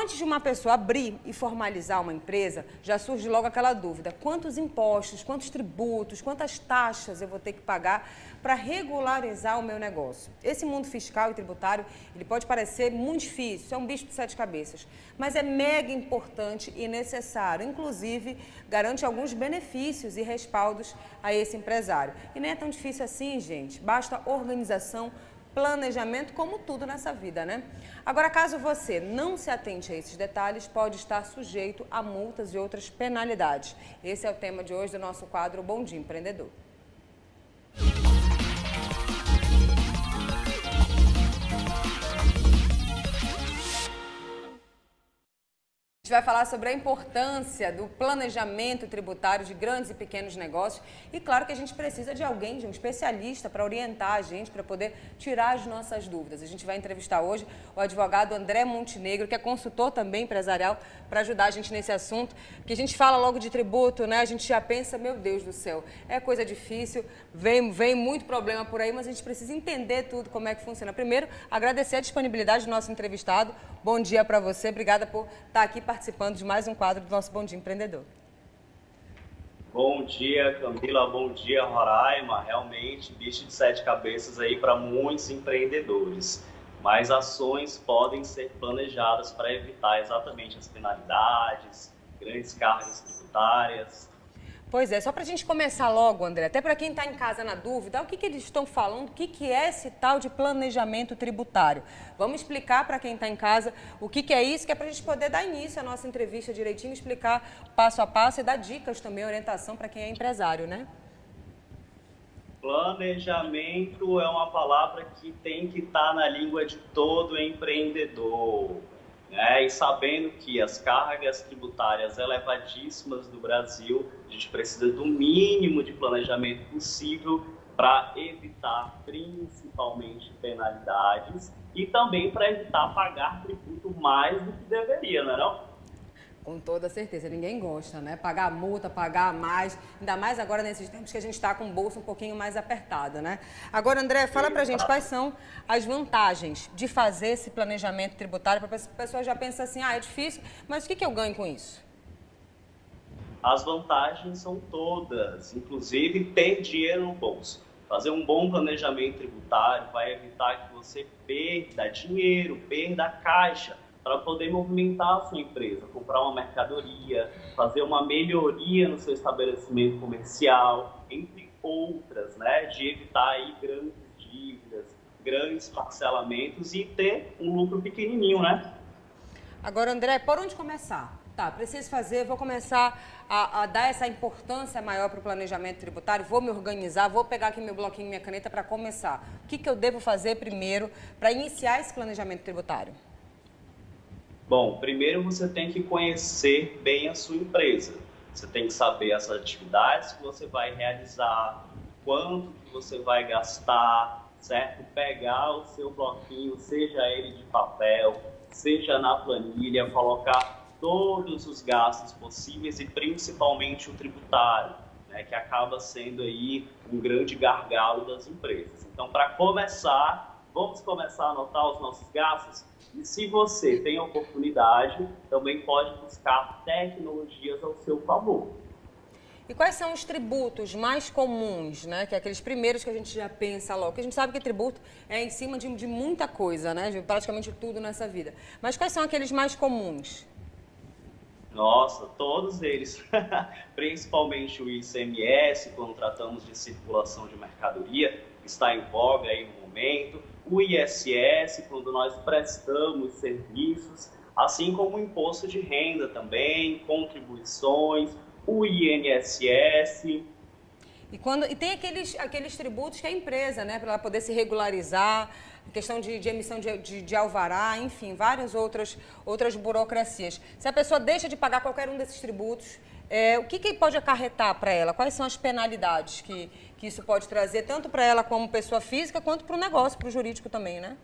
antes de uma pessoa abrir e formalizar uma empresa, já surge logo aquela dúvida: quantos impostos, quantos tributos, quantas taxas eu vou ter que pagar para regularizar o meu negócio? Esse mundo fiscal e tributário, ele pode parecer muito difícil, é um bicho de sete cabeças, mas é mega importante e necessário. Inclusive, garante alguns benefícios e respaldos a esse empresário. E nem é tão difícil assim, gente. Basta organização, planejamento, como tudo nessa vida, né? Agora, caso você não se atente a esses detalhes, pode estar sujeito a multas e outras penalidades. Esse é o tema de hoje do nosso quadro Bom Dia Empreendedor. A gente vai falar sobre a importância do planejamento tributário de grandes e pequenos negócios e claro que a gente precisa de alguém, de um especialista para orientar a gente, para poder tirar as nossas dúvidas. A gente vai entrevistar hoje o advogado André Montenegro, que é consultor também empresarial, para ajudar a gente nesse assunto, porque a gente fala logo de tributo, né? A gente já pensa, meu Deus do céu, é coisa difícil, vem muito problema por aí, mas a gente precisa entender tudo, como é que funciona. Primeiro, agradecer a disponibilidade do nosso entrevistado. Bom dia para você, obrigada por estar aqui participando de mais um quadro do nosso Bom Dia Empreendedor. Bom dia, Camila. Bom dia, Roraima. Realmente, bicho de sete cabeças aí para muitos empreendedores. Mas ações podem ser planejadas para evitar exatamente as penalidades, grandes cargas tributárias. Pois é, só para a gente começar logo, André, até para quem está em casa na dúvida, o que eles estão falando, o que é esse tal de planejamento tributário? Vamos explicar para quem está em casa o que é isso, que é para a gente poder dar início à nossa entrevista direitinho, explicar passo a passo e dar dicas também, orientação para quem é empresário, né? Planejamento é uma palavra que tem que estar na língua de todo empreendedor. E sabendo que as cargas tributárias elevadíssimas do Brasil, a gente precisa do mínimo de planejamento possível para evitar principalmente penalidades e também para evitar pagar tributo mais do que deveria, não é não? Com toda certeza, ninguém gosta, né? Pagar multa, pagar mais, ainda mais agora nesses tempos que a gente está com o bolso um pouquinho mais apertado, né? Agora, André, fala pra gente quais são as vantagens de fazer esse planejamento tributário, para as pessoas já pensam assim, é difícil, mas o que eu ganho com isso? As vantagens são todas, inclusive ter dinheiro no bolso. Fazer um bom planejamento tributário vai evitar que você perda dinheiro, perda caixa, para poder movimentar a sua empresa, comprar uma mercadoria, fazer uma melhoria no seu estabelecimento comercial, entre outras, né? De evitar aí grandes dívidas, grandes parcelamentos e ter um lucro pequenininho, né? Agora, André, por onde começar? Tá, preciso fazer, vou começar a dar essa importância maior para o planejamento tributário, vou me organizar, vou pegar aqui meu bloquinho e minha caneta para começar. O que eu devo fazer primeiro para iniciar esse planejamento tributário? Bom, primeiro você tem que conhecer bem a sua empresa. Você tem que saber as atividades que você vai realizar, quanto que você vai gastar, certo? Pegar o seu bloquinho, seja ele de papel, seja na planilha, colocar todos os gastos possíveis e principalmente o tributário, né, que acaba sendo aí um grande gargalo das empresas. Então, para começar, vamos começar a anotar os nossos gastos? E se você tem a oportunidade, também pode buscar tecnologias ao seu favor. E quais são os tributos mais comuns, né? Que é aqueles primeiros que a gente já pensa logo. Porque a gente sabe que tributo é em cima de muita coisa, né? De praticamente tudo nessa vida. Mas quais são aqueles mais comuns? Nossa, todos eles. Principalmente o ICMS, quando tratamos de circulação de mercadoria, está em voga aí no momento. O ISS, quando nós prestamos serviços, assim como o imposto de renda também, contribuições, o INSS. E tem aqueles tributos que a empresa, né, para ela poder se regularizar, questão de emissão de alvará, enfim, várias outras burocracias. Se a pessoa deixa de pagar qualquer um desses tributos, o que pode acarretar para ela? Quais são as penalidades que isso pode trazer, tanto para ela como pessoa física, quanto para o negócio, para o jurídico também, né?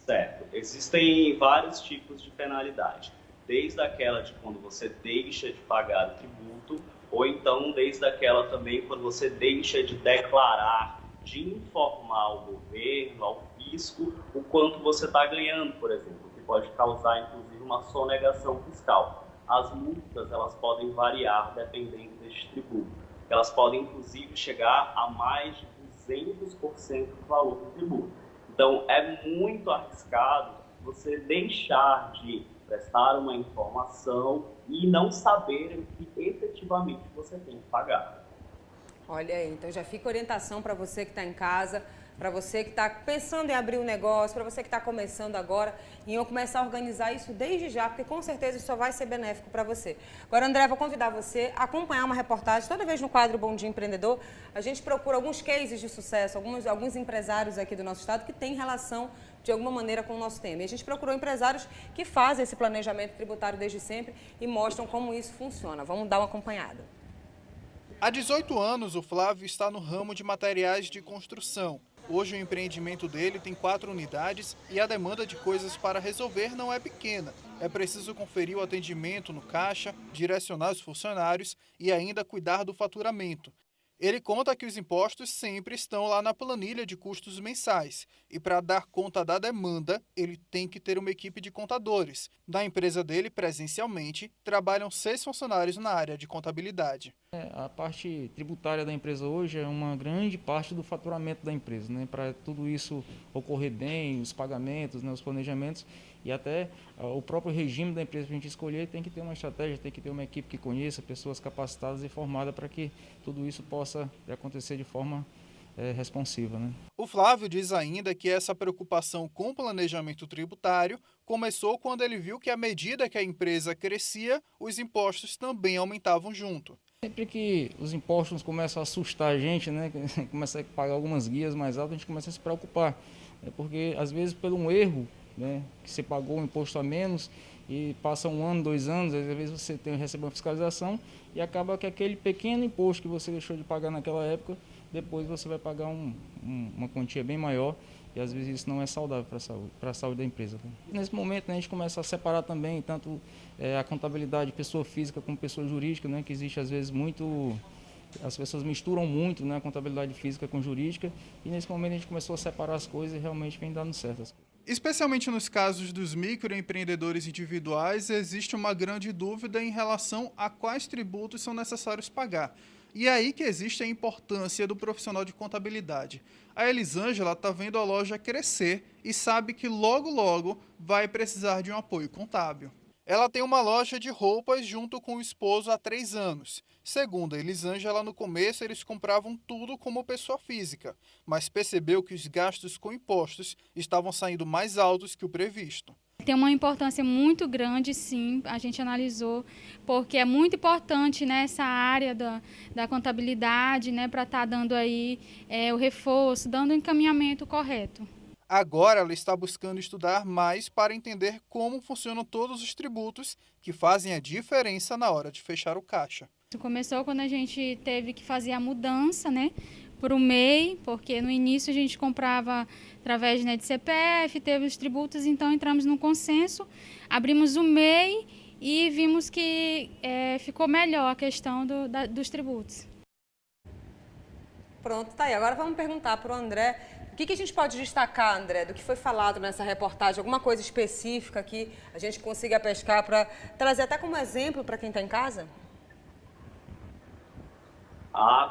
Certo. Existem vários tipos de penalidade. Desde aquela de quando você deixa de pagar o tributo, ou então desde aquela também quando você deixa de declarar, de informar ao governo, ao fisco, o quanto você está ganhando, por exemplo. Que pode causar, inclusive, uma sonegação fiscal. As multas, elas podem variar dependendo deste tributo. Elas podem, inclusive, chegar a mais de 200% do valor do tributo. Então, é muito arriscado você deixar de prestar uma informação e não saber o que efetivamente você tem que pagar. Olha aí, então já fica orientação para você que está em casa, para você que está pensando em abrir um negócio, para você que está começando agora, e eu começar a organizar isso desde já, porque com certeza isso só vai ser benéfico para você. Agora, André, vou convidar você a acompanhar uma reportagem. Toda vez no quadro Bom Dia Empreendedor, a gente procura alguns cases de sucesso, alguns empresários aqui do nosso estado que têm relação de alguma maneira com o nosso tema. E a gente procurou empresários que fazem esse planejamento tributário desde sempre e mostram como isso funciona. Vamos dar uma acompanhada. Há 18 anos, o Flávio está no ramo de materiais de construção. Hoje o empreendimento dele tem 4 unidades e a demanda de coisas para resolver não é pequena. É preciso conferir o atendimento no caixa, direcionar os funcionários e ainda cuidar do faturamento. Ele conta que os impostos sempre estão lá na planilha de custos mensais e para dar conta da demanda, ele tem que ter uma equipe de contadores. Na empresa dele, presencialmente, trabalham 6 funcionários na área de contabilidade. A parte tributária da empresa hoje é uma grande parte do faturamento da empresa, né? Para tudo isso ocorrer bem, os pagamentos, né, os planejamentos e até o próprio regime da empresa para a gente escolher, tem que ter uma estratégia, tem que ter uma equipe que conheça, pessoas capacitadas e formadas para que tudo isso possa acontecer de forma responsiva, né? O Flávio diz ainda que essa preocupação com o planejamento tributário começou quando ele viu que à medida que a empresa crescia, os impostos também aumentavam junto. Sempre que os impostos começam a assustar a gente, né, começa a pagar algumas guias mais altas, a gente começa a se preocupar. Porque às vezes por um erro, né, que você pagou um imposto a menos e passa 1 ano, 2 anos, às vezes você recebe uma fiscalização e acaba que aquele pequeno imposto que você deixou de pagar naquela época, depois você vai pagar uma quantia bem maior e às vezes isso não é saudável para a saúde da empresa. Nesse momento, né, a gente começa a separar também tanto a contabilidade de pessoa física como pessoa jurídica, né, que existe às vezes muito... As pessoas misturam muito, né, a contabilidade física com jurídica e nesse momento a gente começou a separar as coisas e realmente vem dando certo. Especialmente nos casos dos microempreendedores individuais, existe uma grande dúvida em relação a quais tributos são necessários pagar. E é aí que existe a importância do profissional de contabilidade. A Elisângela está vendo a loja crescer e sabe que logo, logo vai precisar de um apoio contábil. Ela tem uma loja de roupas junto com o esposo há 3 anos. Segundo a Elisângela, no começo eles compravam tudo como pessoa física, mas percebeu que os gastos com impostos estavam saindo mais altos que o previsto. Tem uma importância muito grande, sim, a gente analisou, porque é muito importante nessa área da contabilidade, né, para estar dando aí o reforço, dando o encaminhamento correto. Agora ela está buscando estudar mais para entender como funcionam todos os tributos que fazem a diferença na hora de fechar o caixa. Isso começou quando a gente teve que fazer a mudança, né, para o MEI, porque no início a gente comprava através, né, de CPF, teve os tributos, então entramos num consenso, abrimos o MEI e vimos que ficou melhor a questão dos tributos. Pronto, tá aí. Agora vamos perguntar para o André. O que a gente pode destacar, André, do que foi falado nessa reportagem? Alguma coisa específica que a gente consiga pescar para trazer até como exemplo para quem está em casa?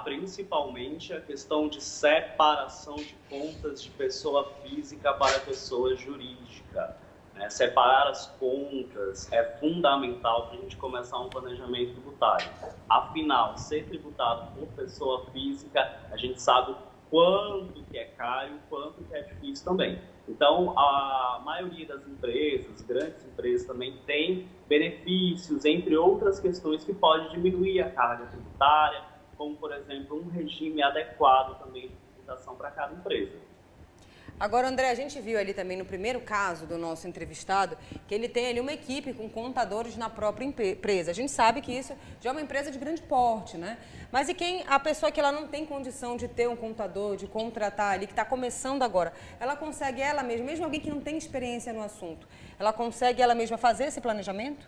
Principalmente a questão de separação de contas de pessoa física para pessoa jurídica. Né? Separar as contas é fundamental para a gente começar um planejamento tributário. Afinal, ser tributado por pessoa física, a gente sabe quanto que é caro e quanto que é difícil também. Então, a maioria das empresas, grandes empresas também, tem benefícios, entre outras questões, que pode diminuir a carga tributária, como, por exemplo, um regime adequado também de tributação para cada empresa. Agora, André, a gente viu ali também no primeiro caso do nosso entrevistado que ele tem ali uma equipe com contadores na própria empresa. A gente sabe que isso já é uma empresa de grande porte, né? Mas e a pessoa que ela não tem condição de ter um contador, de contratar ali, que está começando agora, ela consegue ela mesma, mesmo alguém que não tem experiência no assunto, ela consegue ela mesma fazer esse planejamento?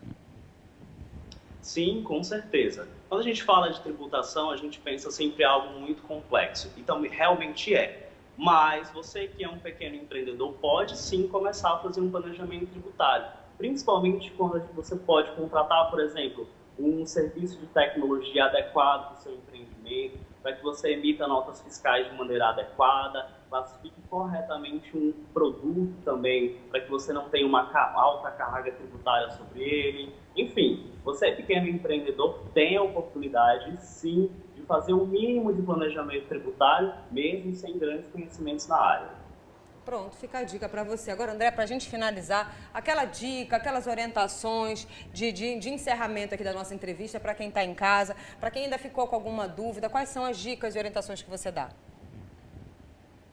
Sim, com certeza. Quando a gente fala de tributação, a gente pensa sempre em algo muito complexo. Então, realmente é. Mas você que é um pequeno empreendedor pode sim começar a fazer um planejamento tributário, principalmente quando você pode contratar, por exemplo, um serviço de tecnologia adequado para o seu empreendimento, para que você emita notas fiscais de maneira adequada, classifique corretamente um produto também, para que você não tenha uma alta carga tributária sobre ele. Enfim, você pequeno empreendedor tem a oportunidade, sim, de fazer um mínimo de planejamento tributário, mesmo sem grandes conhecimentos na área. Pronto, fica a dica para você. Agora, André, para a gente finalizar, aquela dica, aquelas orientações de encerramento aqui da nossa entrevista para quem está em casa, para quem ainda ficou com alguma dúvida, quais são as dicas e orientações que você dá?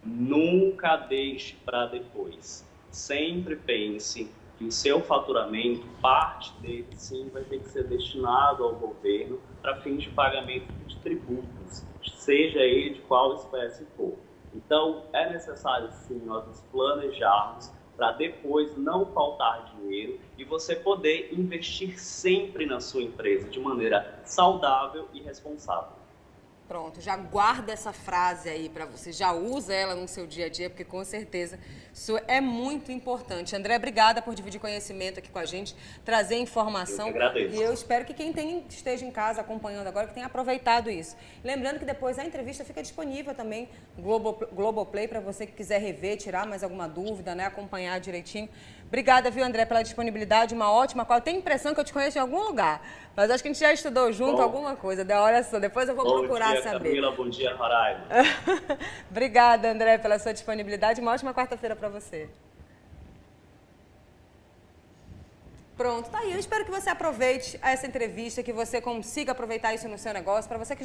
Nunca deixe para depois. Sempre pense que o seu faturamento, parte dele sim, vai ter que ser destinado ao governo para fins de pagamento de tributos, seja ele de qual espécie for. Então, é necessário sim nós nos planejarmos para depois não faltar dinheiro e você poder investir sempre na sua empresa de maneira saudável e responsável. Pronto, já guarda essa frase aí para você, já usa ela no seu dia a dia, porque com certeza isso é muito importante. André, obrigada por dividir conhecimento aqui com a gente, trazer informação. Eu que agradeço. E eu espero que quem esteja em casa acompanhando agora, que tenha aproveitado isso. Lembrando que depois a entrevista fica disponível também no Globoplay, para você que quiser rever, tirar mais alguma dúvida, né, acompanhar direitinho. Obrigada, viu, André, pela disponibilidade, uma ótima qual. Eu tenho a impressão que eu te conheço em algum lugar, mas acho que a gente já estudou junto alguma coisa. Olha só, depois eu vou procurar saber. Bom dia, Camila. Bom dia, Roraima. Obrigada, André, pela sua disponibilidade. Uma ótima quarta-feira para você. Pronto, tá aí. Eu espero que você aproveite essa entrevista, que você consiga aproveitar isso no seu negócio. Para você que já